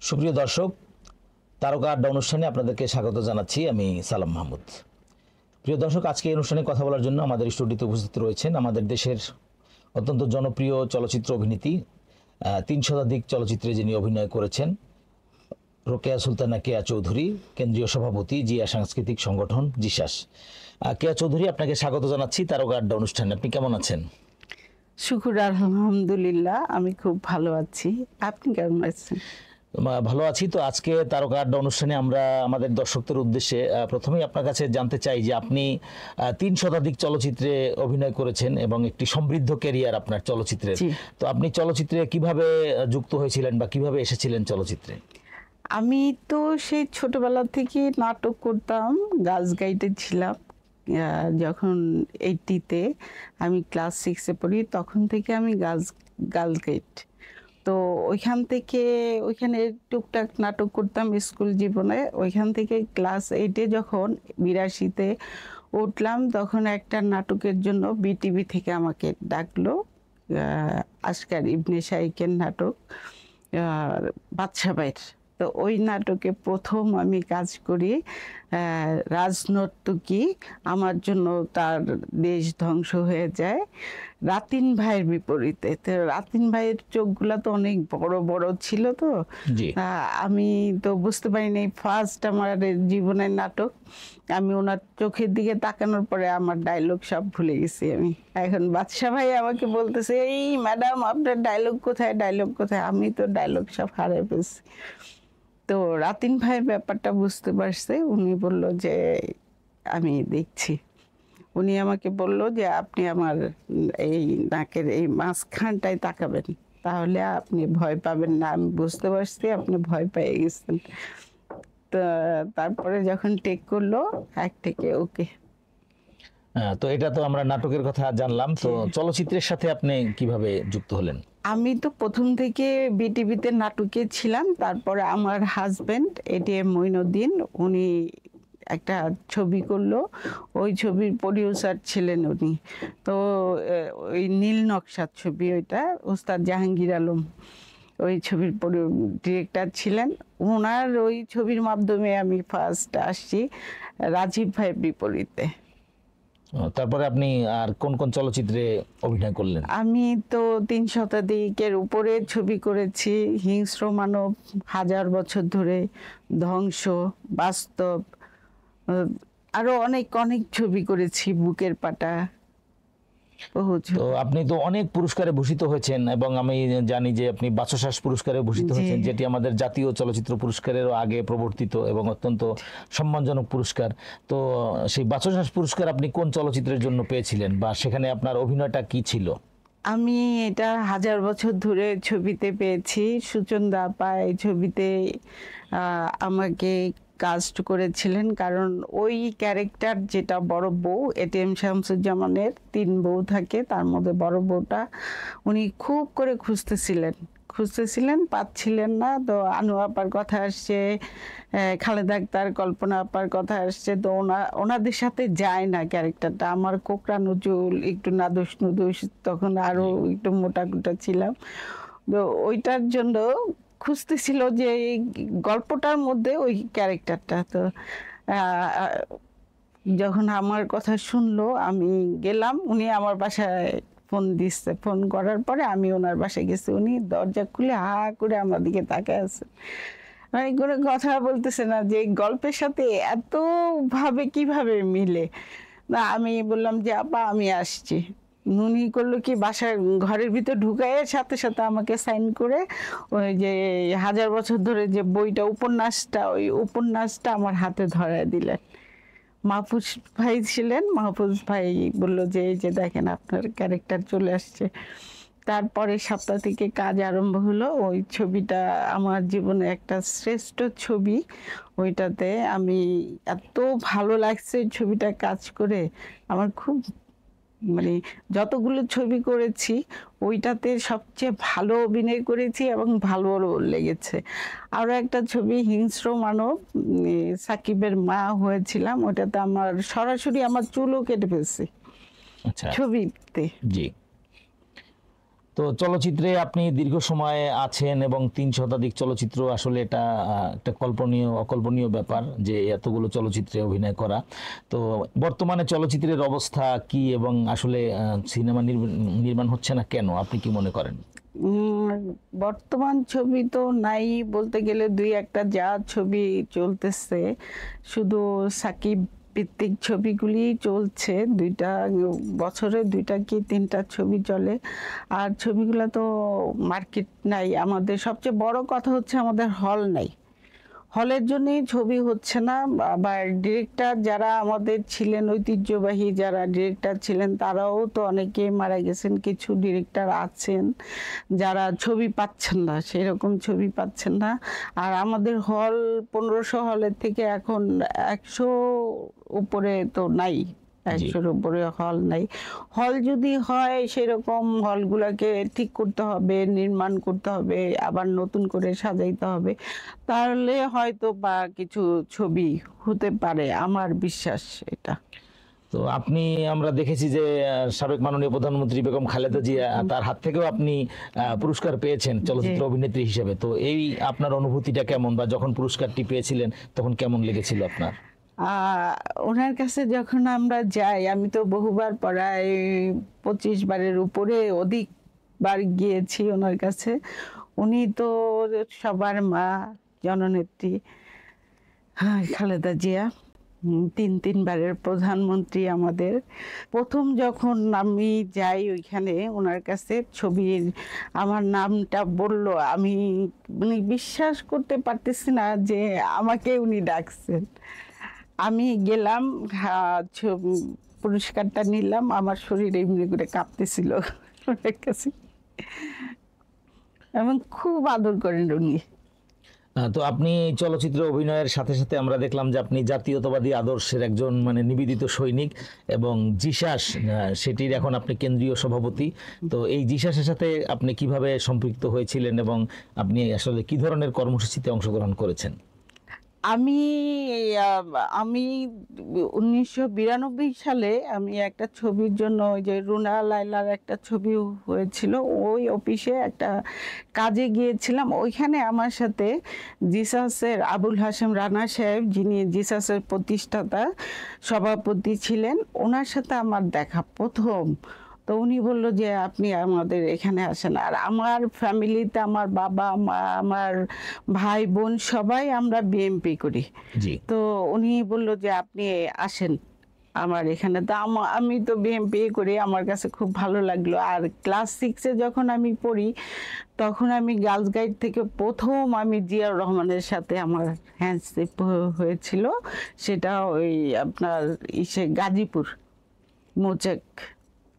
সুপ্রিয় দর্শক, তারকা আড্ডা অনুষ্ঠানে আপনাদেরকে স্বাগত জানাচ্ছি। আমি সালাম মাহমুদ। প্রিয় দর্শক, আজকে এই অনুষ্ঠানে কথা বলার জন্য আমাদের স্টুডিওতে উপস্থিত রয়েছেন আমাদের দেশের অত্যন্ত জনপ্রিয় চলচ্চিত্র অভিনেত্রী, ৩ শতাধিক চলচ্চিত্রে যিনি অভিনয় করেছেন, রোকেয়া সুলতানা কেয়া চৌধুরী, কেন্দ্রীয় সভাপতি জিয়া সাংস্কৃতিক সংগঠন জিসাস। কেয়া চৌধুরী, আপনাকে স্বাগত জানাচ্ছি তারকা আড্ডা অনুষ্ঠানে। আপনি কেমন আছেন? শুকুর আলহামদুলিল্লাহ, আমি খুব ভালো আছি। আপনি কেমন আছেন? ভালো আছি। তো আজকে তারকা আড্ডা অনুষ্ঠানে আমরা আমাদের দর্শকদের উদ্দেশ্যে প্রথমেই আপনার কাছে জানতে চাই যে আপনি ৩ শতাধিক চলচ্চিত্রে অভিনয় করেছেন এবং একটি সমৃদ্ধ ক্যারিয়ার আপনার চলচ্চিত্রের। তো আপনি চলচ্চিত্রে কিভাবে যুক্ত হয়েছিলেন বা কিভাবে এসেছিলেন চলচ্চিত্রে? আমি তো সেই ছোটবেলা থেকে নাটক করতাম, গার্লস গাইডে ছিলাম। যখন 80-তে আমি ক্লাস 6-এ পড়ি, তখন থেকে আমি গার্লস গাইড। তো ওইখানে টুকটাক নাটক করতাম স্কুল জীবনে। ওইখান থেকে ক্লাস 8-এ যখন 82-তে উঠলাম, তখন একটা নাটকের জন্য বিটিভি থেকে আমাকে ডাকলো। আসকার ইবনে শাইকের নাটক বাদশাবাইর। তো ওই নাটকে প্রথম আমি কাজ করি রাজনর্তকী, আমার জন্য তার দেশ ধ্বংস হয়ে যায়, রাতিন ভাইয়ের বিপরীতে। তো রাতিন ভাইয়ের চোখগুলা তো অনেক বড় বড় ছিল। তো আমি তো বুঝতে পারিনি, ফার্স্ট আমার জীবনের নাটক। আমি ওনার চোখের দিকে তাকানোর পরে আমার ডায়লগ সব ভুলে গেছি। আমি এখন বাদশা ভাই আমাকে বলতেছে, এই ম্যাডাম আপনার ডায়লগ কোথায়, ডায়লগ কোথায়? আমি তো ডায়লগ সব হারিয়ে ফেলছি। তো রাতিন ভাইয়ের ব্যাপারটা বুঝতে পারছে। উনি বলল যে আমি দেখছি। উনি আমাকে বলল যে আপনি আমার এই নাকের এই মাঝখানটায় তাকাবেন, তাহলে আপনি ভয় পাবেন না। আমি বুঝতে পারছি আপনি ভয় পেয়ে গেছেন। তো তারপরে যখন টেক করলো, এক থেকে ওকে। তো এটা তো আমরা নাটকের কথা জানলাম। তো চলচ্চিত্রের সাথে আপনি কিভাবে যুক্ত হলেন? আমি তো প্রথম থেকে বিটিভিতে নাটকে ছিলাম। তারপরে আমার হাজবেন্ড এটিএম মঈনুদ্দিন, উনি একটা ছবি করলো, ওই ছবির প্রডিউসার ছিলেন উনি। তো ওই নীল নকশার ছবি, ওইটা ওস্তাদ জাহাঙ্গীর আলম ওই ছবির ডিরেক্টর ছিলেন। ওনার ওই ছবির মাধ্যমে আমি ফার্স্ট আসছি রাজীব ভাইয়ের বিপরীতে। তারপরে আপনি আর কোন কোন চলচ্চিত্রে অভিনয় করলেন? আমি তো ৩ শতাধিকের উপরে ছবি করেছি। হিংস্র মানব, হাজার বছর ধরে, ধ্বংস, বাস্তব, আরো অনেক অনেক ছবি করেছি, বুকের পাটা। তো আপনি তো অনেক পুরস্কারে ভূষিত হয়েছেন এবং আমি জানি যে আপনি বাচসাস পুরস্কারে ভূষিত হয়েছেন, যেটি আমাদের জাতীয় চলচ্চিত্র পুরস্কারেরও আগে প্রবর্তিত এবং অত্যন্ত সম্মানজনক পুরস্কার। তো সেই বাচসাস পুরস্কার আপনি কোন চলচ্চিত্রের জন্য পেয়েছিলেন বা সেখানে আপনার অভিনয়টা কি ছিল? আমি এটা হাজার বছর ধরে ছবিতে পেয়েছি। সুচন্দা আপা এই ছবিতে আমাকে কাস্ট করেছিলেন, কারণ ওই ক্যারেক্টার যেটা বড় বউ, এটিএম শামসুজ্জামানের 3 বউ থাকে, তার মধ্যে বড় বউটা উনি খুব করে খুঁজতেছিলেন, পাচ্ছিলেন না। তো আনু আপার কথা আসছে, খালেদা আক্তার, কল্পনা আপার কথা আসছে। তো ওনাদের সাথে যায় না ক্যারেক্টারটা। আমার কোকড়ানো চুল, একটু নাদুস নুদুস, তখন আরও একটু মোটাকুটা ছিলাম। তো ওইটার জন্য খুঁজতেছিল যে এই গল্পটার মধ্যে ওই ক্যারেক্টারটা। তো যখন আমার কথা শুনলো, আমি গেলাম। উনি আমার বাসায় ফোন দিচ্ছে। ফোন করার পরে আমি ওনার বাসায় গেছি। উনি দরজা খুলে হা করে আমার দিকে তাকায় আছে, মানে কোনো কথা বলতেছে না যে গল্পের সাথে এত ভাবে কিভাবে মিলে। না, আমি বললাম যে আপা আমি আসছি। উনি করলো কি, বাসার ঘরের ভিতর ঢুকায় সাথে সাথে আমাকে সাইন করে ওই যে হাজার বছর ধরে যে বইটা, ওই উপন্যাসটা আমার হাতে ধরায় দিলেন। মাহফুজ ভাই ছিলেন, মাহফুজ ভাই বললো যে এই যে দেখেন আপনার ক্যারেক্টার চলে আসছে। তারপরে সপ্তাহ থেকে কাজ আরম্ভ হলো। ওই ছবিটা আমার জীবনে একটা শ্রেষ্ঠ ছবি। ওইটাতে আমি এত ভালো লাগছে ছবিটা কাজ করে। আমার খুব, মানে যতগুলো ছবি করেছি ওইটাতে সবচেয়ে ভালো অভিনয় করেছি এবং ভালো লেগেছে। আরও একটা ছবি হিংস্র মানব, সাকিবের মা হয়েছিলাম। ওটাতে আমার সরাসরি আমার চুলও কেটে ফেলছি ছবিতে। জি। তো চলচ্চিত্রে আপনি দীর্ঘ সময় আছেন এবং 3 শতাধিক চলচ্চিত্র, আসলে এটা একটা অকল্পনীয় ব্যাপার যে এতগুলো চলচ্চিত্রে অভিনয় করা। তো বর্তমানে চলচ্চিত্রের অবস্থা কি এবং আসলে সিনেমা নির্মাণ হচ্ছে না কেন, আপনি কি মনে করেন? উম, বর্তমান ছবি তো নাই বলতে গেলে, দুই একটা যা ছবি চলতেছে শুধু সাকিব ভিত্তিক ছবিগুলি চলছে। বছরে দুইটা কি তিনটা ছবি চলে, আর ছবিগুলো তো মার্কেট নাই। আমাদের সবচেয়ে বড় কথা হচ্ছে আমাদের হল নাই, হলের জন্যই ছবি হচ্ছে না। আবার ডিরেক্টর যারা আমাদের ছিলেন, ঐতিহ্যবাহী যারা ডিরেক্টর ছিলেন, তারাও তো অনেকে মারা গেছেন। কিছু ডিরেক্টর আছেন যারা ছবি পাচ্ছেন না, সেরকম ছবি পাচ্ছেন না। আর আমাদের হল 1500 হলের থেকে এখন 100 উপরে তো নাই, 100-র উপরে হল নাই। হল যদি হয় সেরকম হলগুলোকে ঠিক করতে হবে, নির্মাণ করতে হবে, আবার নতুন করে সাজাইতে হবে, তাহলে হয়তো বা কিছু ছবি হতে পারে, আমার বিশ্বাস এটা। তো আপনি, আমরা দেখেছি যে সাবেক মাননীয় প্রধানমন্ত্রী বেগম খালেদা জিয়া, তার হাত থেকেও আপনি পুরস্কার পেয়েছেন চলচ্চিত্র অভিনেত্রী হিসেবে। তো এই আপনার অনুভূতিটা কেমন, বা যখন পুরস্কারটি পেয়েছিলেন তখন কেমন লেগেছিল আপনার? ওনার কাছে যখন আমরা যাই, আমি তো বহুবার, প্রায় 25 বারের উপরে অধিকবার গিয়েছি ওনার কাছে। উনি তো সবার মা, জননেত্রী খালেদা জিয়া, 3 বারের প্রধানমন্ত্রী আমাদের। প্রথম যখন আমি যাই ওইখানে ওনার কাছে, ছবির আমার নামটা বললো, আমি মানে বিশ্বাস করতে পারতেছি না যে আমাকে উনি ডাকছেন। আমি গেলাম, পুরস্কারটা নিলাম, আমার শরীর এমনি করে কাঁপতেছিল ওনার কাছে, এবং খুব আদর করেন উনি। তো আপনি চলচ্চিত্র অভিনয়ের সাথে সাথে আমরা দেখলাম যে আপনি জাতীয়তাবাদী আদর্শের একজন মানে নিবেদিত সৈনিক, এবং জিসাস সেটির এখন আপনি কেন্দ্রীয় সভাপতি। তো এই জিসাসের সাথে আপনি কিভাবে সম্পৃক্ত হয়েছিলেন এবং আপনি আসলে কি ধরনের কর্মসূচিতে অংশগ্রহণ করেছেন? আমি আমি 1992 সালে আমি একটা ছবির জন্য, ওই যে রুনা লায়লার একটা ছবি হয়েছিল, ওই অফিসে একটা কাজে গিয়েছিলাম। ওইখানে আমার সাথে জিসাসের আবুল হাশেম রানা সাহেব, যিনি জিসাসের প্রতিষ্ঠাতা সভাপতি ছিলেন, ওনার সাথে আমার দেখা প্রথম। তো উনি বললো যে আপনি আমাদের এখানে আসেন। আর আমার ফ্যামিলিতে আমার বাবা মা, আমার ভাই বোন সবাই আমরা বিএমপি করি। জি। তো উনি বললো যে আপনি আসেন আমার এখানে। তো আমি তো বিএমপি করি, আমার কাছে খুব ভালো লাগলো। আর ক্লাস 6-এ যখন আমি পড়ি, তখন আমি গার্লস গাইড থেকে প্রথম আমি জিয়াউর রহমানের সাথে আমার হ্যান্ডশেক হয়েছিল। সেটা ওই আপনার গাজীপুর মোচেক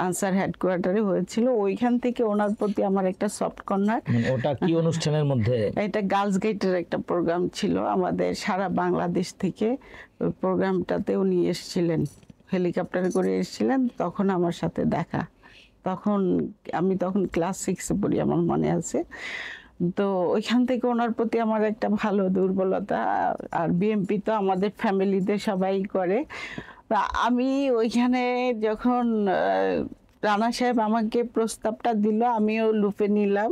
আনসার হেডকোয়ার্টারে হয়েছিল। ওইখান থেকে ওনার প্রতি আমার একটা সফট কর্নার। ওটা কি অনুষ্ঠানের মধ্যে? এটা গার্লস গেটের একটা প্রোগ্রাম ছিল আমাদের সারা বাংলাদেশ থেকে। ওই প্রোগ্রামটাতে উনি এসেছিলেন, হেলিকপ্টারে করে এসেছিলেন, তখন আমার সাথে দেখা। আমি তখন ক্লাস 6-এ পড়ি, আমার মনে আছে। তো ওইখান থেকে ওনার প্রতি আমার একটা ভালো দুর্বলতা। আর বিএমপি তো আমাদের ফ্যামিলিতে সবাই করে। তা আমি ওইখানে যখন রানা সাহেব আমাকে প্রস্তাবটা দিল, আমিও লুপে নিলাম।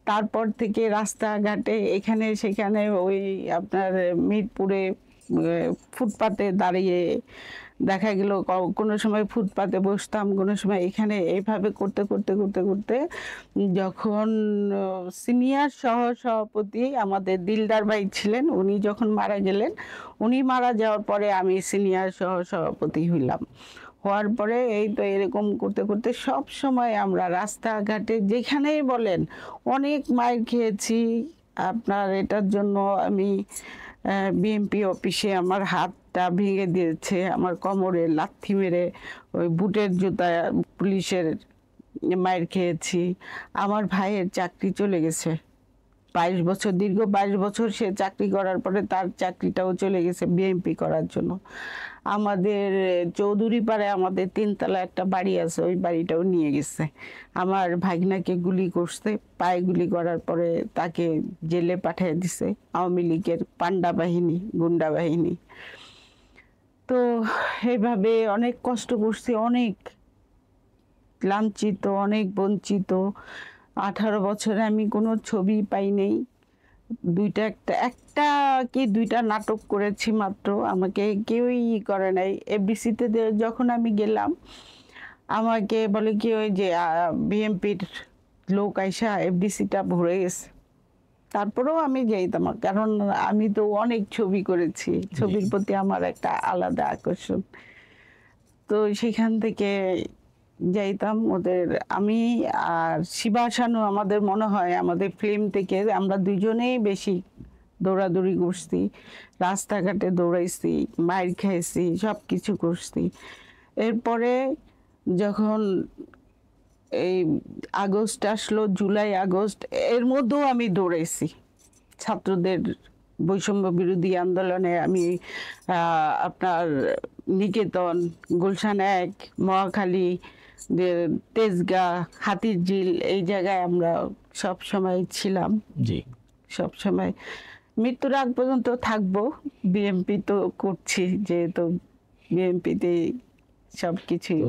তারপর থেকে রাস্তাঘাটে এখানে সেখানে, ওই আপনার মিরপুরে ফুটপাতে দাঁড়িয়ে দেখা গেল, কোনো সময় ফুটপাতে বসতাম, কোনো সময় এখানে, এইভাবে করতে করতে করতে করতে যখন সিনিয়র সহ সভাপতি আমাদের দিলদার ভাই ছিলেন, উনি যখন মারা গেলেন, উনি মারা যাওয়ার পরে আমি সিনিয়র সহ সভাপতি হইলাম। হওয়ার পরে এই তো এরকম করতে করতে সব সময় আমরা রাস্তাঘাটে যেখানেই বলেন অনেক মাইর খেয়েছি। আপনার এটার জন্য আমি বিএমপি অফিসে আমার হাতটা ভেঙে দিয়েছে, আমার কোমরে লাথি মেরে, ওই বুটের জুতা পুলিশের মাইর খেয়েছি। আমার ভাইয়ের চাকরি চলে গেছে, 22 বছর, দীর্ঘ 22 বছর সে চাকরি করার পরে তার চাকরিটাও চলে গেছে বিএমপি করার জন্য। আমাদের চৌধুরী পাড়ায় আমাদের 3তলা একটা বাড়ি আছে, ওই বাড়িটাও নিয়ে গেছে। আমার ভাগনাকে গুলি করছে, পায়ে গুলি করার পরে তাকে জেলে পাঠিয়ে দিছে আওয়ামী লীগের পান্ডা বাহিনী, গুন্ডা বাহিনী। তো এইভাবে অনেক কষ্ট করছি, অনেক লাঞ্ছিত, অনেক বঞ্চিত। 18 বছরে আমি কোনো ছবি পাই নাই। একটা কি দুইটা নাটক করেছি মাত্র, আমাকে কেউই করে নাই। এফডিসিতে যখন আমি গেলাম, আমাকে বলে কি ওই যে বিএমপির লোক আইসা এফডিসিটা ভরে গেছে। তারপরেও আমি যাইতাম, কারণ আমি তো অনেক ছবি করেছি, ছবির প্রতি আমার একটা আলাদা আকর্ষণ। তো সেখান থেকে যাইতাম ওদের। আমি আর শিবা শানু, আমাদের মনে হয় আমাদের ফিল্ম থেকে আমরা দুজনেই বেশি দৌড়াদৌড়ি করছি, রাস্তাঘাটে দৌড়াইছি, মাইর খাইছি, সব কিছু করছি। এরপরে যখন এই আগস্ট আসলো, জুলাই আগস্ট, এর মধ্যেও আমি দৌড়াইছি ছাত্রদের বৈষম্য বিরোধী আন্দোলনে। আমি আপনার নিকেতন, গুলশান 1, মহাখালী, তেজগাঁ, হাতিরঝিল, এই জায়গায় আমরা সব সময় ছিলাম। জি, সব সময় মৃত্যুর আগ পর্যন্ত থাকবো। বিএমপি তো করছি, যেহেতু বিএমপিতে সব কিছুই।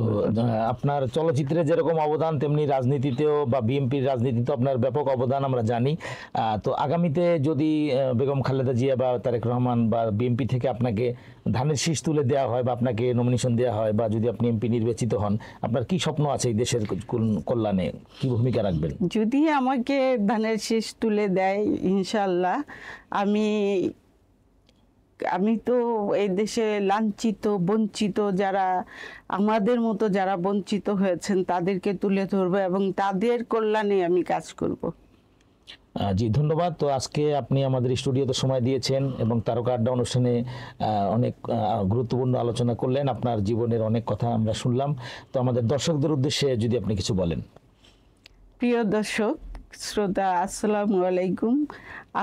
আপনার চলচ্চিত্রে যেরকম অবদান, তেমনি রাজনীতিতেও বা বিএনপির রাজনীতিতে আপনার ব্যাপক অবদান আমরা জানি। তো আগামীতে যদি বেগম খালেদা জিয়া বা তারেক রহমান বা বিএনপি থেকে আপনাকে ধানের শীষ তুলে দেওয়া হয় বা আপনাকে নমিনেশন দেওয়া হয়, বা যদি আপনি এমপি নির্বাচিত হন, আপনার কি স্বপ্ন আছে এই দেশের কল্যাণে, কি ভূমিকা রাখবেন? যদি আমাকে ধানের শীষ তুলে দেয়, ইনশাল্লাহ আমি তো এই দেশে লাঞ্ছিত, বঞ্চিত, যারা আমাদের মতো যারা বঞ্চিত হয়েছেন তাদেরকে তুলে ধরবো এবং তাদের কল্যাণে আমি কাজ করব। জি, ধন্যবাদ। তো আজকে আপনি আমাদের স্টুডিওতে সময় দিয়েছেন এবং তারকা আড্ডা অনুষ্ঠানে অনেক গুরুত্বপূর্ণ আলোচনা করলেন। আপনার জীবনের অনেক কথা আমরা শুনলাম। তো আমাদের দর্শকদের উদ্দেশ্যে যদি আপনি কিছু বলেন। প্রিয় দর্শক শ্রোতা, আসসালামু আলাইকুম।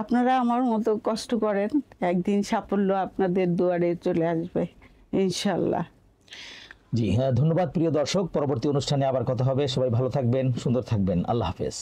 আপনারা আমার মতো কষ্ট করেন, একদিন সাফল্য আপনাদের দুয়ারে চলে আসবে ইনশাল্লাহ। জি হ্যাঁ, ধন্যবাদ প্রিয় দর্শক। পরবর্তী অনুষ্ঠানে আবার কথা হবে। সবাই ভালো থাকবেন, সুন্দর থাকবেন। আল্লাহ হাফেজ।